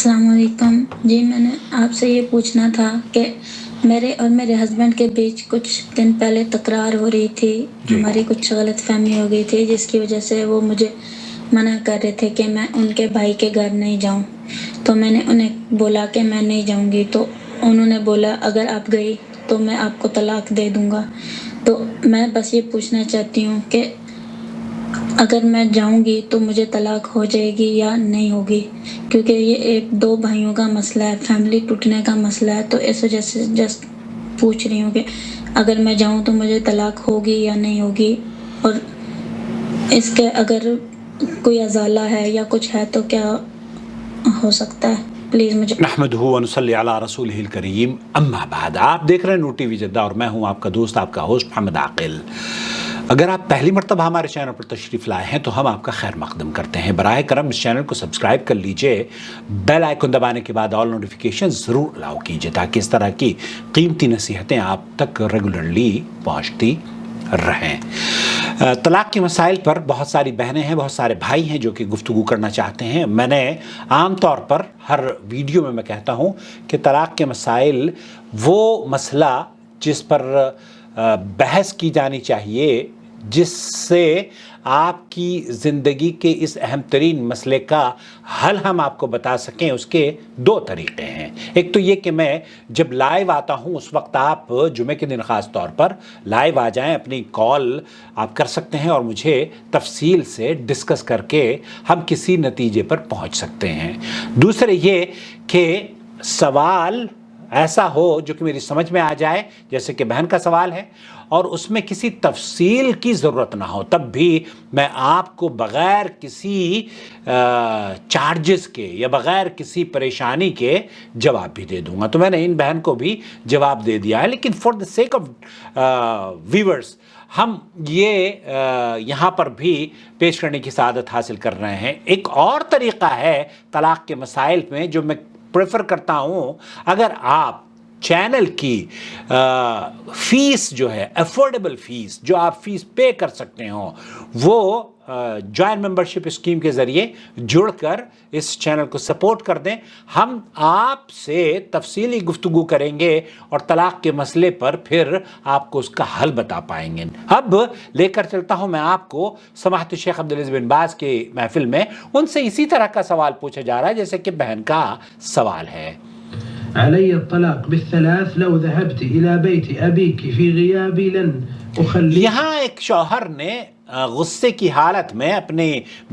السلام علیکم جی، میں نے آپ سے یہ پوچھنا تھا کہ میرے اور میرے ہسبینڈ کے بیچ کچھ دن پہلے تکرار ہو رہی تھی. ہماری کچھ غلط فہمی ہو گئی تھی جس کی وجہ سے وہ مجھے منع کر رہے تھے کہ میں ان کے بھائی کے گھر نہیں جاؤں. تو میں نے انہیں بولا کہ میں نہیں جاؤں گی. تو انہوں نے بولا اگر آپ گئی تو میں آپ کو طلاق دے دوں گا. تو میں بس یہ پوچھنا چاہتی ہوں کہ اگر میں جاؤں گی تو مجھے طلاق ہو جائے گی یا نہیں ہوگی، کیونکہ یہ ایک دو بھائیوں کا مسئلہ ہے، فیملی ٹوٹنے کا مسئلہ ہے. تو اس وجہ سے جسٹ پوچھ رہی ہوں کہ اگر میں جاؤں تو مجھے طلاق ہوگی یا نہیں ہوگی، اور اس کے اگر کوئی ازالہ ہے یا کچھ ہے تو کیا ہو سکتا ہے. پلیز مجھے نحمدہ و نصلی علی رسولہ الکریم، اما بعد. آپ دیکھ رہے ہیں نور ٹی وی جدہ اور میں ہوں آپ کا دوست، آپ کا ہوسٹ محمد عاقل. اگر آپ پہلی مرتبہ ہمارے چینل پر تشریف لائے ہیں تو ہم آپ کا خیر مقدم کرتے ہیں. براہ کرم اس چینل کو سبسکرائب کر لیجئے، بیل آئیکن دبانے کے بعد آل نوٹیفیکیشن ضرور الاؤ کیجئے تاکہ اس طرح کی قیمتی نصیحتیں آپ تک ریگولرلی پہنچتی رہیں. طلاق کے مسائل پر بہت ساری بہنیں ہیں، بہت سارے بھائی ہیں جو کہ گفتگو کرنا چاہتے ہیں. میں نے عام طور پر ہر ویڈیو میں کہتا ہوں کہ طلاق کے مسائل وہ مسئلہ جس پر بحث کی جانی چاہیے، جس سے آپ کی زندگی کے اس اہم ترین مسئلے کا حل ہم آپ کو بتا سکیں، اس کے دو طریقے ہیں. ایک تو یہ کہ میں جب لائیو آتا ہوں اس وقت آپ جمعے کے دن خاص طور پر لائیو آ جائیں، اپنی کال آپ کر سکتے ہیں اور مجھے تفصیل سے ڈسکس کر کے ہم کسی نتیجے پر پہنچ سکتے ہیں. دوسرے یہ کہ سوال ایسا ہو جو کہ میری سمجھ میں آ جائے، جیسے کہ بہن کا سوال ہے، اور اس میں کسی تفصیل کی ضرورت نہ ہو، تب بھی میں آپ کو بغیر کسی چارجز کے یا بغیر کسی پریشانی کے جواب بھی دے دوں گا. تو میں نے ان بہن کو بھی جواب دے دیا ہے. لیکن for the sake of viewers ہم یہ یہاں پر بھی پیش کرنے کی سعادت حاصل کر رہے ہیں. ایک اور طریقہ ہے طلاق کے مسائل میں جو میں پریفر کرتا ہوں. اگر آپ چینل کی فیس جو ہے، افورڈیبل فیس جو آپ فیس پے کر سکتے ہوں، وہ جوائنٹ ممبرشپ اسکیم کے ذریعے جڑ کر اس چینل کو سپورٹ کر دیں. ہم آپ سے تفصیلی گفتگو کریں گے اور طلاق کے مسئلے پر پھر آپ کو اس کا حل بتا پائیں گے. اب لے کر چلتا ہوں میں آپ کو سماحت الشیخ عبدالعزیز بن باز کے محفل میں. ان سے اسی طرح کا سوال پوچھا جا رہا ہے جیسے کہ بہن کا سوال ہے. علي الطلاق بالثلاث لو ذهبت إلى بيت أبيك في غيابي لن أخلي. یہاں ایک شوہر نے غصے کی حالت میں اپنی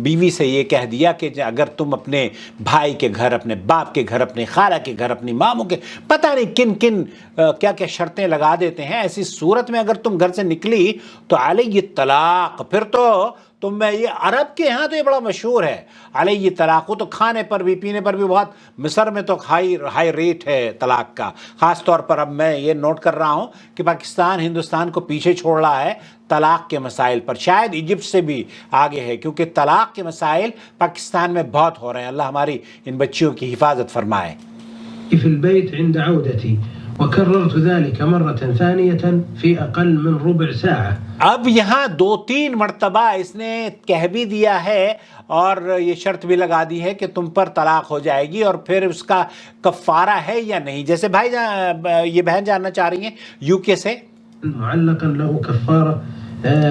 بیوی سے یہ کہہ دیا کہ اگر تم اپنے بھائی کے گھر، اپنے باپ کے گھر، اپنے خالہ کے گھر، اپنی ماموں کے، پتہ نہیں کن کن کیا کیا شرطیں لگا دیتے ہیں، ایسی صورت میں اگر تم گھر سے نکلی تو علیہ الطلاق. پھر تو تم میں یہ عرب کے ہاں تو یہ بڑا مشہور ہے علیہ طلاق. تو کھانے پر بھی پینے پر بھی بہت، مصر میں تو ہائی ریٹ ہے طلاق کا. خاص طور پر اب میں یہ نوٹ کر رہا ہوں کہ پاکستان ہندوستان کو پیچھے چھوڑ رہا ہے طلاق کے مسائل پر. شاید ایجپٹ سے بھی آگے ہے کیونکہ طلاق کے مسائل پاکستان میں بہت ہو رہے ہیں. اللہ ہماری ان بچیوں کی حفاظت فرمائے. في البيت عند عودتي وكررت ذلك مرة ثانية في أقل من ربع ساعة. اب یہاں 2-3 مرتبہ اس نے کہہ بھی دیا ہے اور یہ شرط بھی لگا دی ہے کہ تم پر طلاق ہو جائے گی، اور پھر اس کا کفارہ ہے یا نہیں. جیسے بھائی یہ بہن جاننا چاہ رہی ہیں یو کے سے. معلقا له كفارة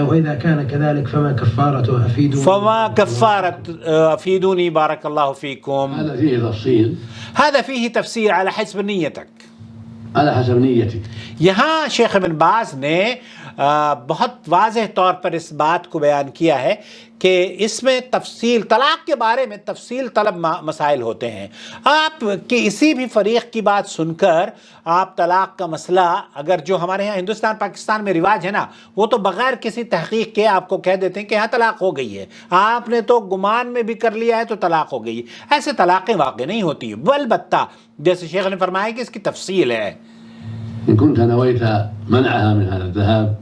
وإذا كان كذلك فما كفارته أفيدوني. فما كفارة أفيدوني بارك الله فيكم. هذا فيه تفصيل، هذا فيه تفسير على حسب نيتك، على حسب نيتك. یہاں شیخ ابن باز نے بہت واضح طور پر اس بات کو بیان کیا ہے کہ اس میں تفصیل، طلاق کے بارے میں تفصیل طلب مسائل ہوتے ہیں. آپ کسی بھی فریق کی بات سن کر آپ طلاق کا مسئلہ، اگر جو ہمارے یہاں ہندوستان پاکستان میں رواج ہے نا، وہ تو بغیر کسی تحقیق کے آپ کو کہہ دیتے ہیں کہ ہاں طلاق ہو گئی ہے، آپ نے تو گمان میں بھی کر لیا ہے تو طلاق ہو گئی. ایسے طلاقیں واقع نہیں ہوتی ہیں. البتہ جیسے شیخ نے فرمایا کہ اس کی تفصیل ہے. إن كنت نويت منعها من هذا الذهاب،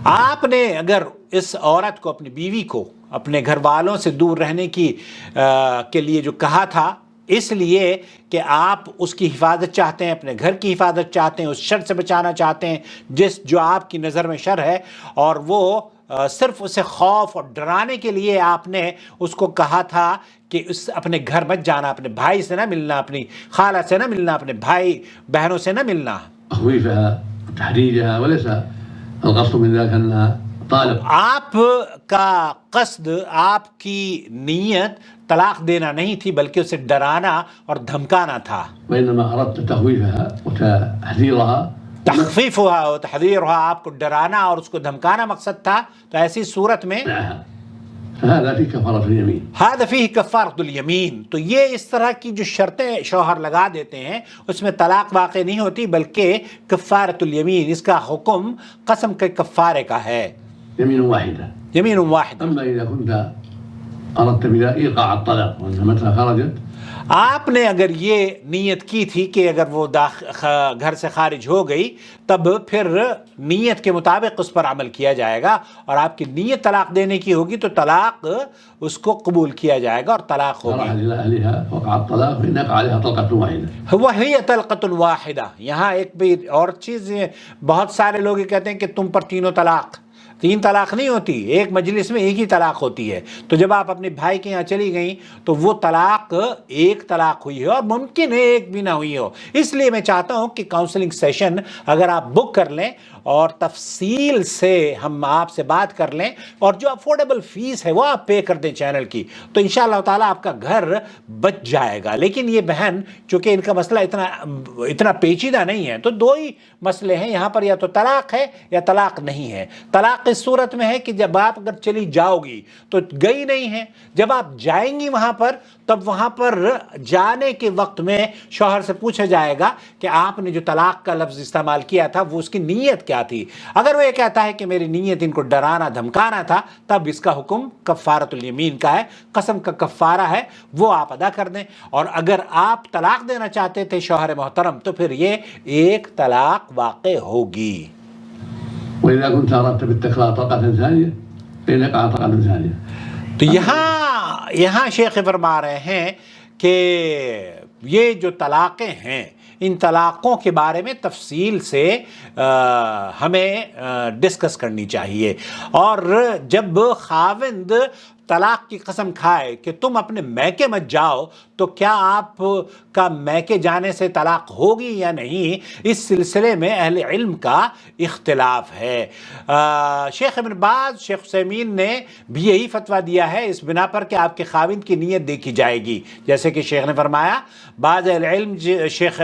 آپ نے اگر اس عورت کو، اپنی بیوی کو اپنے گھر والوں سے دور رہنے کے لیے جو کہا تھا، اس لیے کہ آپ اس کی حفاظت چاہتے ہیں، اپنے گھر کی حفاظت چاہتے ہیں، اس شر سے بچانا چاہتے ہیں جو آپ کی نظر میں شر ہے، اور وہ صرف اسے خوف اور ڈرانے کے لیے آپ نے اس کو کہا تھا کہ اس اپنے گھر مت جانا، اپنے بھائی سے نہ ملنا، اپنی خالہ سے نہ ملنا، اپنے بھائی بہنوں سے نہ ملنا. تخويفها وتحريجها، وليس القصد من ذلك أنها طالق. آپ کا قصد، آپ کی نیت طلاق دینا نہیں تھی، بلکہ اسے ڈرانا اور دھمکانا تھا. وإنما أردت تخويفها وتحذيرها. تخفیفها و تحذیرها، آپ کو ڈرانا اور اس کو دھمکانا مقصد تھا. تو ایسی صورت میں فهذا فيه كفارة اليمين. هذا فيه كفارة اليمين. تو یہ اس طرح کی جو شرطیں شوہر لگا دیتے ہیں اس میں طلاق واقع نہیں ہوتی، بلکہ کفارۃ الیمین، اس کا حکم قسم کے کفارے کا ہے. يمين واحدة. یمین واحد. أما إذا كنت أردت بذلك إيقاع الطلاق، وأنها متى خرجت آپ نے اگر یہ نیت کی تھی کہ اگر وہ گھر سے خارج ہو گئی تب پھر نیت کے مطابق اس پر عمل کیا جائے گا، اور آپ کی نیت طلاق دینے کی ہوگی تو طلاق اس کو قبول کیا جائے گا اور طلاق ہوگی. راحت إلى أهلها وقع الطلاق فإن يقع عليها طلقة واحدة. وهي طلقة واحدة. یہاں ایک بھی اور چیز، بہت سارے لوگ یہ کہتے ہیں کہ تم پر تینوں طلاق. تین طلاق نہیں ہوتی، ایک مجلس میں ایک ہی طلاق ہوتی ہے. تو جب آپ اپنے بھائی کے یہاں چلی گئیں تو وہ طلاق ایک طلاق ہوئی ہے، اور ممکن ہے ایک بھی نہ ہوئی ہو. اس لیے میں چاہتا ہوں کہ کاؤنسلنگ سیشن اگر آپ بک کر لیں اور تفصیل سے ہم آپ سے بات کر لیں، اور جو افورڈیبل فیس ہے وہ آپ پے کر دیں چینل کی، تو انشاءاللہ تعالیٰ آپ کا گھر بچ جائے گا. لیکن یہ بہن چونکہ ان کا مسئلہ اتنا پیچیدہ نہیں ہے، تو دو ہی مسئلے ہیں یہاں پر، یا تو طلاق ہے یا طلاق نہیں ہے. طلاق اس صورت میں ہے کہ جب آپ اگر چلی جاؤ گی تو گئی نہیں ہے، جب آپ جائیں گی وہاں پر تب وہاں پر جانے کے وقت میں شوہر سے پوچھا جائے گا کہ آپ نے جو طلاق کا لفظ استعمال کیا تھا وہ اس کی نیت کیا تھی. اگر وہ یہ کہتا ہے کہ میری نیت ان کو ڈرانا دھمکانا تھا، تب اس کا حکم کفارۃ الیمین کا ہے، قسم کا کفارہ ہے، وہ آپ ادا کر دیں. اور اگر آپ طلاق دینا چاہتے تھے شوہر محترم تو پھر یہ ایک طلاق واقع ہوگی. وإذا كنت أردت بالتكرار طلقة ثانية فإن يقع طلقة ثانية. تو یہاں شیخ فرما رہے ہیں کہ یہ جو طلاقیں ہیں ان طلاقوں کے بارے میں تفصیل سے ہمیں ڈسکس کرنی چاہیے. اور جب خاوند طلاق کی قسم کھائے کہ تم اپنے میکے مت جاؤ تو کیا آپ کا میکے جانے سے طلاق ہوگی یا نہیں، اس سلسلے میں اہل علم کا اختلاف ہے. شیخ ابن باز، شیخ عثیمین نے بھی یہی فتویٰ دیا ہے اس بنا پر کہ آپ کے خاوند کی نیت دیکھی جائے گی. جیسے کہ شیخ نے فرمایا، بعض اہل علم شیخ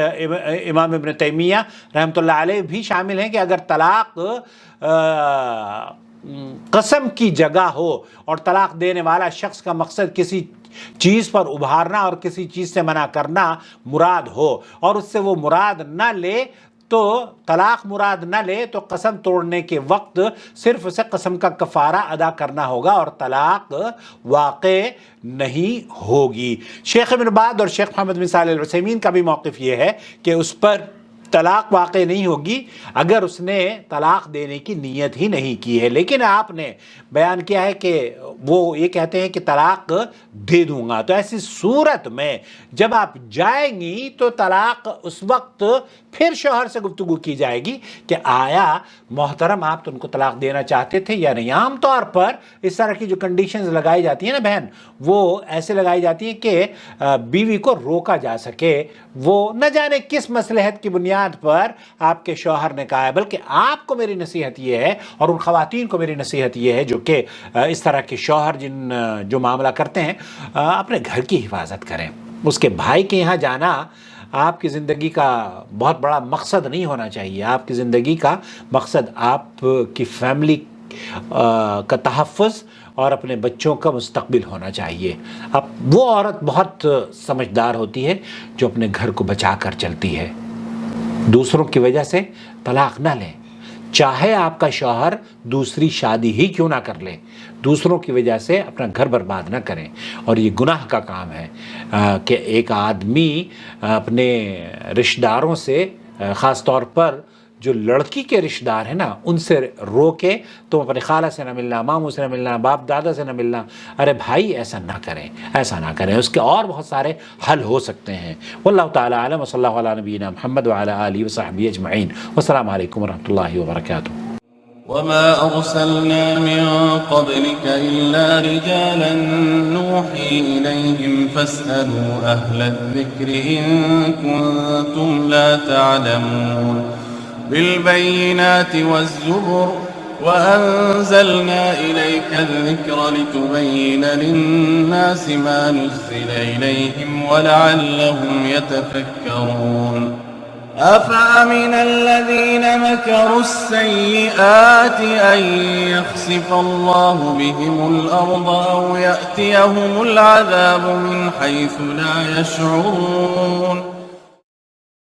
امام ابن تیمیہ رحمۃ اللہ علیہ بھی شامل ہیں کہ اگر طلاق قسم کی جگہ ہو اور طلاق دینے والا شخص کا مقصد کسی چیز پر ابھارنا اور کسی چیز سے منع کرنا مراد ہو، اور اس سے وہ مراد نہ لے تو طلاق مراد نہ لے تو قسم توڑنے کے وقت صرف اسے قسم کا کفارہ ادا کرنا ہوگا اور طلاق واقع نہیں ہوگی. شیخ ابن باز اور شیخ محمد بن صالح العثیمین کا بھی موقف یہ ہے کہ اس پر طلاق واقع نہیں ہوگی اگر اس نے طلاق دینے کی نیت ہی نہیں کی ہے. لیکن آپ نے بیان کیا ہے کہ وہ یہ کہتے ہیں کہ طلاق دے دوں گا. تو ایسی صورت میں جب آپ جائیں گی تو طلاق اس وقت پھر شوہر سے گفتگو کی جائے گی کہ آیا محترم آپ تو ان کو طلاق دینا چاہتے تھے یا نہیں. عام طور پر اس طرح کی جو کنڈیشنز لگائی جاتی ہیں نا بہن، وہ ایسے لگائی جاتی ہیں کہ بیوی کو روکا جا سکے. وہ نہ جانے کس مصلحت کی بنیاد پر آپ کے شوہر نے کہا ہے. بلکہ آپ کو میری نصیحت یہ ہے اور ان خواتین کو میری نصیحت یہ ہے جو کہ اس طرح کے شوہر جو معاملہ کرتے ہیں، اپنے گھر کی حفاظت کریں. اس کے بھائی کے یہاں جانا آپ کی زندگی کا بہت بڑا مقصد نہیں ہونا چاہیے. آپ کی زندگی کا مقصد آپ کی فیملی کا تحفظ اور اپنے بچوں کا مستقبل ہونا چاہیے. اب وہ عورت بہت سمجھدار ہوتی ہے جو اپنے گھر کو بچا کر چلتی ہے. دوسروں کی وجہ سے طلاق نہ لیں، چاہے آپ کا شوہر دوسری شادی ہی کیوں نہ کر لے. دوسروں کی وجہ سے اپنا گھر برباد نہ کریں. اور یہ گناہ کا کام ہے کہ ایک آدمی اپنے رشتہ داروں سے، خاص طور پر جو لڑکی کے رشتہ دار ہیں نا، ان سے روکے. تم اپنے خالہ سے نہ ملنا، ماموں سے نہ ملنا، باپ دادا سے نہ ملنا. ارے بھائی ایسا نہ کریں، ایسا نہ کریں. اس کے اور بہت سارے حل ہو سکتے ہیں. واللہ تعالی اعلم، وصلی اللہ علی نبینا محمد وعلی آلہ وصحبہ اجمعین. والسلام علیکم ورحمۃ اللہ وبرکاتہ. وما أرسلنا من قبلك إلا رجالا نوحي إليهم فاسألوا أهل الذكر إن كنتم لا تعلمون بالبينات والزبر وأنزلنا إليك الذكر لتبين للناس ما نزل إليهم ولعلهم يتفكرون أفأمن الذين مكروا السيئات أن يخسف الله بهم الأرض أو يأتيهم العذاب من حيث لا يشعرون